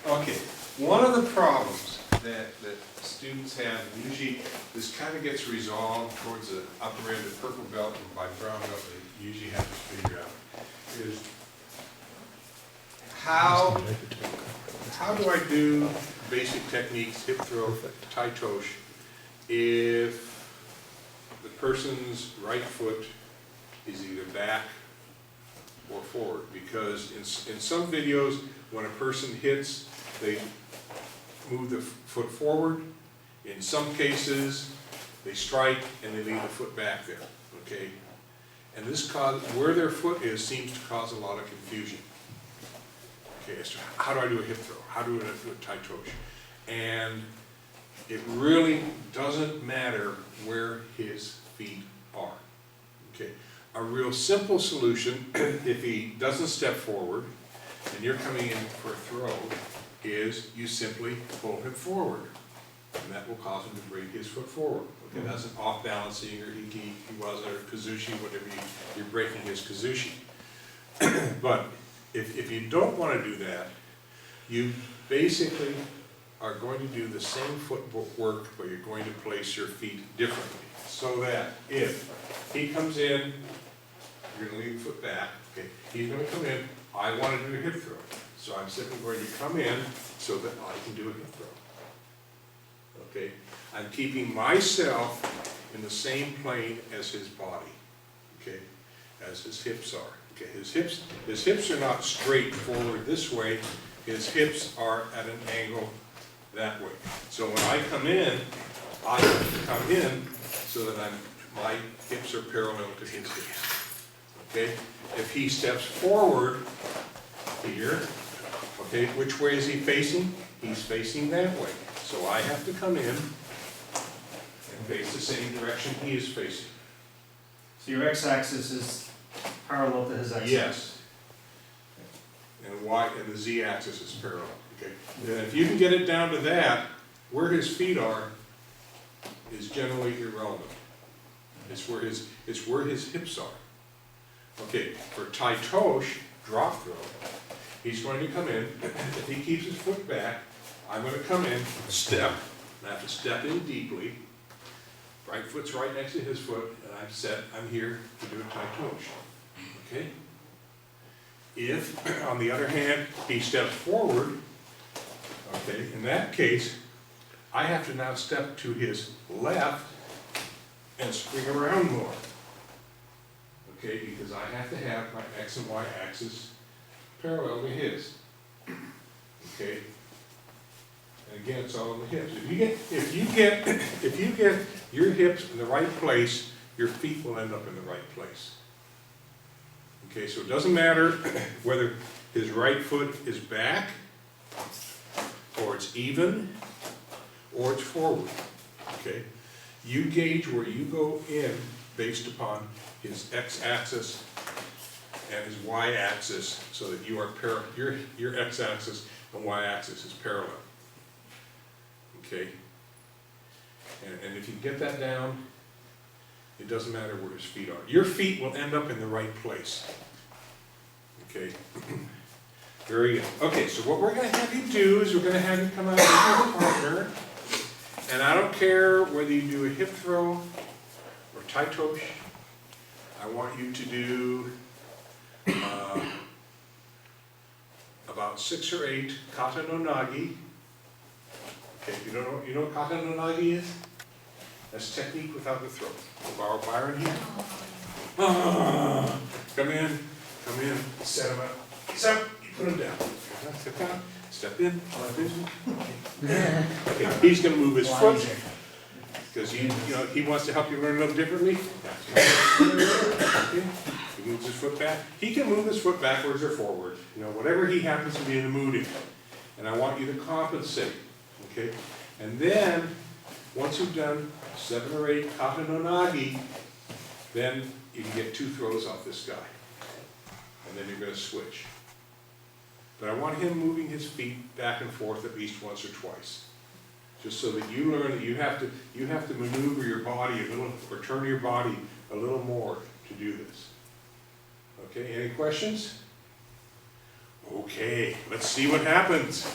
Okay, one of the problems that students have, usually this kind of gets resolved towards the upper end of purple belt, and by brown belt they usually have to figure out, is how do I do basic techniques, hip throw, tai tosh, if the person's right foot is either back or forward? Because in some videos, when a person hits, they move the foot forward. In some cases, they strike and they leave the foot back there, okay? And this where their foot is seems to cause a lot of confusion. Okay, so how do I do a hip throw? How do I do a tai tosh? And it really doesn't matter where his feet are, okay? A real simple solution, if he doesn't step forward and you're coming in for a throw, is you simply pull him forward. And that will cause him to bring his foot forward. Okay, that's an off-balancing or he wasn't, or kazushi, whatever you're breaking his kazushi. But if you don't want to do that, you basically are going to do the same footwork, but you're going to place your feet differently. So that if he comes in, you're going to leave the foot back, okay, he's going to come in, I want to do a hip throw. So I'm simply going to come in so that I can do a hip throw. Okay, I'm keeping myself in the same plane as his body, okay, as his hips are. Okay, his hips are not straight forward this way, his hips are at an angle that way. So when I come in, I have to come in so that my hips are parallel to his hips. Okay, if he steps forward here, okay, which way is he facing? He's facing that way. So I have to come in and face the same direction he is facing. So your x-axis is parallel to his x-axis? Yes. And the z-axis is parallel. Okay. And if you can get it down to that, where his feet are is generally irrelevant. It's where his hips are. Okay. For tai tosh, drop throw, he's going to come in. If he keeps his foot back, I'm going to come in, step, and I have to step in deeply. Right foot's right next to his foot, and I'm here to do a tai tosh. Okay? If, on the other hand, he steps forward, okay, in that case, I have to now step to his left and swing around more. Okay, because I have to have my x and y axis parallel to his. Okay? And again, it's all in the hips. If you get your hips in the right place, your feet will end up in the right place. Okay, so it doesn't matter whether his right foot is back, or it's even, or it's forward. Okay, you gauge where you go in based upon his x-axis and his y-axis, so that you are your x-axis and y-axis is parallel. Okay, and if you get that down, it doesn't matter where his feet are. Your feet will end up in the right place. Okay, very good. Okay, so what we're going to have you do is we're going to have you come out with your partner, and I don't care whether you do a hip throw or tai tosh. I want you to do about 6 or 8 kata no nagi. Okay, you know what kata no nagi is? That's technique without the throw. We'll borrow Byron here. Come in, set him up. Step, you put him down. Step down, step in, okay, he's going to move his foot because he wants to help you learn a little differently. Okay. He moves his foot back. He can move his foot backwards or forward, whatever he happens to be in the mood in. And I want you to compensate. Okay, and then once you've done 7 or 8 kata no nagi, then you can get 2 throws off this guy, and then you're going to switch. But I want him moving his feet back and forth at least once or twice, just so that you learn that you have to maneuver your body a little, or turn your body a little more to do this. Okay, any questions? Okay, let's see what happens.